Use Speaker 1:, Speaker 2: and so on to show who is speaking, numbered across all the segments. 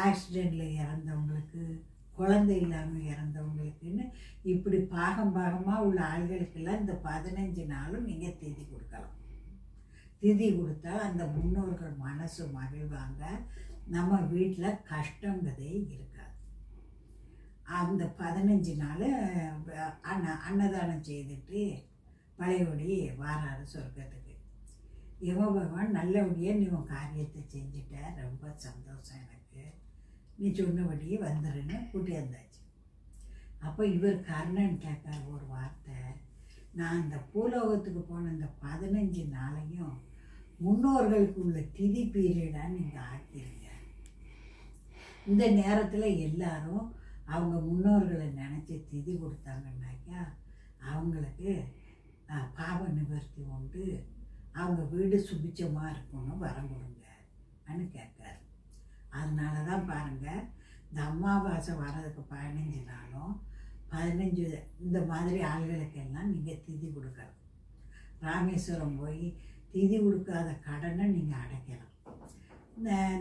Speaker 1: ஆக்சிடெண்ட்டில் இறந்தவங்களுக்கு, குழந்தை இல்லாமல் இறந்தவங்களுக்குன்னு இப்படி பாகம் பாகமாக உள்ள ஆள்களுக்கெல்லாம் இந்த 15 நாளும் நீங்கள் திதி கொடுக்கலாம். திதி கொடுத்தா அந்த முன்னோர்கள் மனசு மகிழ்வாங்க. நம்ம வீட்டில் கஷ்டங்கிறதே இருக்காது. அந்த 15 நாள் அன்னதானம் செய்துட்டு பழையபடி வாராரு சொர்க்கத்துக்கு. யம பகவான் நல்லபடியாக நீ உன் காரியத்தை செஞ்சுட்ட, ரொம்ப சந்தோஷம் எனக்கு, நீ சொன்னபடியே வந்துருன்னு கூட்டியாந்தாச்சு. அப்போ இவர் கர்ணன் கேட்கார் ஒரு வார்த்தை, நான் இந்த பூலோகத்துக்கு போன இந்த 15 நாளையும் முன்னோர்களுக்கு உள்ள திதி பீரியடாக நீங்கள் ஆக்கிடுங்க. இந்த நேரத்தில் எல்லாரும் அவங்க முன்னோர்களை நினச்சி திதி கொடுத்தாங்கன்னாக்கா அவங்களுக்கு பாவ நிவர்த்தி உண்டு, அவங்க வீடு சுபிச்சமாக இருக்கணும், வரம் கொடுங்கன்னு கேட்காரு. அதனால தான் பாருங்கள், இந்த அமாவாசை வர்றதுக்கு 15 நாளும் 15 இந்த மாதிரி ஆள்களுக்கெல்லாம் நீங்கள் திதி கொடுக்கணும். ராமேஸ்வரம் போய் திதி கொடுக்காத கடனை நீங்கள் அடைக்கலாம்.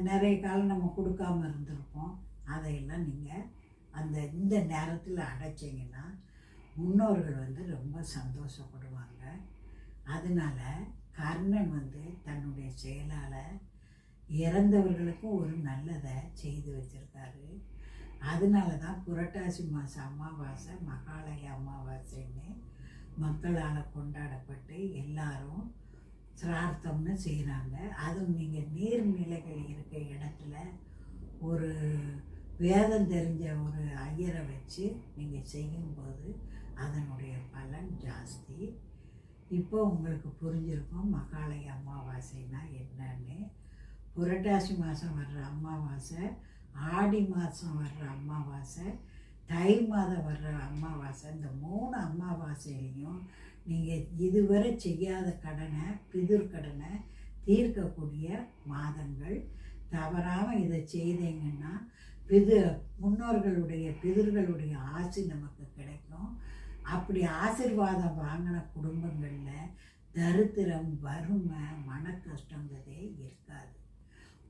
Speaker 1: நிறைய காலம் நம்ம கொடுக்காமல் இருந்திருப்போம், அதையெல்லாம் நீங்கள் இந்த நேரத்தில் அடைச்சிங்கன்னா முன்னோர்கள் ரொம்ப சந்தோஷப்படுவாங்க. அதனால கர்ணன் தன்னுடைய செயலால் இறந்தவர்களுக்கும் ஒரு நல்லதை செய்து வச்சுருக்காரு. அதனால தான் புரட்டாசி மாதம் அமாவாசை மகாலய அமாவாசைன்னு மக்களால் கொண்டாடப்பட்டு எல்லாரும் சிரார்த்தம்னு செய்கிறாங்க. அதுவும் நீங்கள் நீர்நிலைகள் இருக்க இடத்துல ஒரு வேதம் தெரிஞ்ச ஒரு ஐயரை வச்சு நீங்கள் செய்யும்போது அதனுடைய பலன் ஜாஸ்தி. இப்போ உங்களுக்கு புரிஞ்சிருக்கும் மகாலய அமாவாசைனா என்னன்னு. புரட்டாசி மாதம் வர்ற அமாவாசை, ஆடி மாதம் வர்ற அமாவாசை, தை மாதம் வர்ற அமாவாசை, இந்த 3 அமாவாசையிலையும் நீங்கள் இதுவரை செய்யாத கடனை, பிதுர் கடனை தீர்க்கக்கூடிய மாதங்கள். தவறாமல் இதை செய்தீங்கன்னா முன்னோர்களுடைய பிதுர்களுடைய ஆசி நமக்கு கிடைக்கும். அப்படி ஆசீர்வாதம் வாங்கின குடும்பங்களில் தரித்திரம், வறுமை, மன கஷ்டங்கிறதே இருக்காது.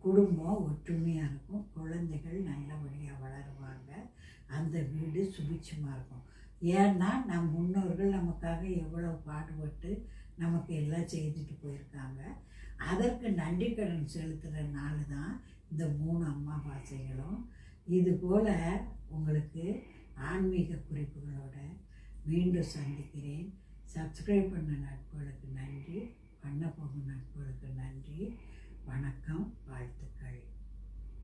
Speaker 1: குடும்பம் ஒற்றுமையாக இருக்கும், குழந்தைகள் நல்லபடியாக வளருவாங்க, அந்த வீடு சுபிட்சமாக இருக்கும். ஏன்னா நம் முன்னோர்கள் நமக்காக எவ்வளோ பாடுபட்டு நமக்கு எல்லாம் செய்துட்டு போயிருக்காங்க. அதற்கு நன்றி கடன் செலுத்துகிற நாள் தான் இந்த 3 அமாவாசைகளும். இதுபோல் உங்களுக்கு ஆன்மீக குறிப்புகளோட மீண்டும் சந்திக்கிறேன். சப்ஸ்கிரைப் பண்ண நட்புகளுக்கு நன்றி, பண்ண போகும் நட்புகளுக்கு நன்றி. வணக்கம், வாழ்த்துக்கள்.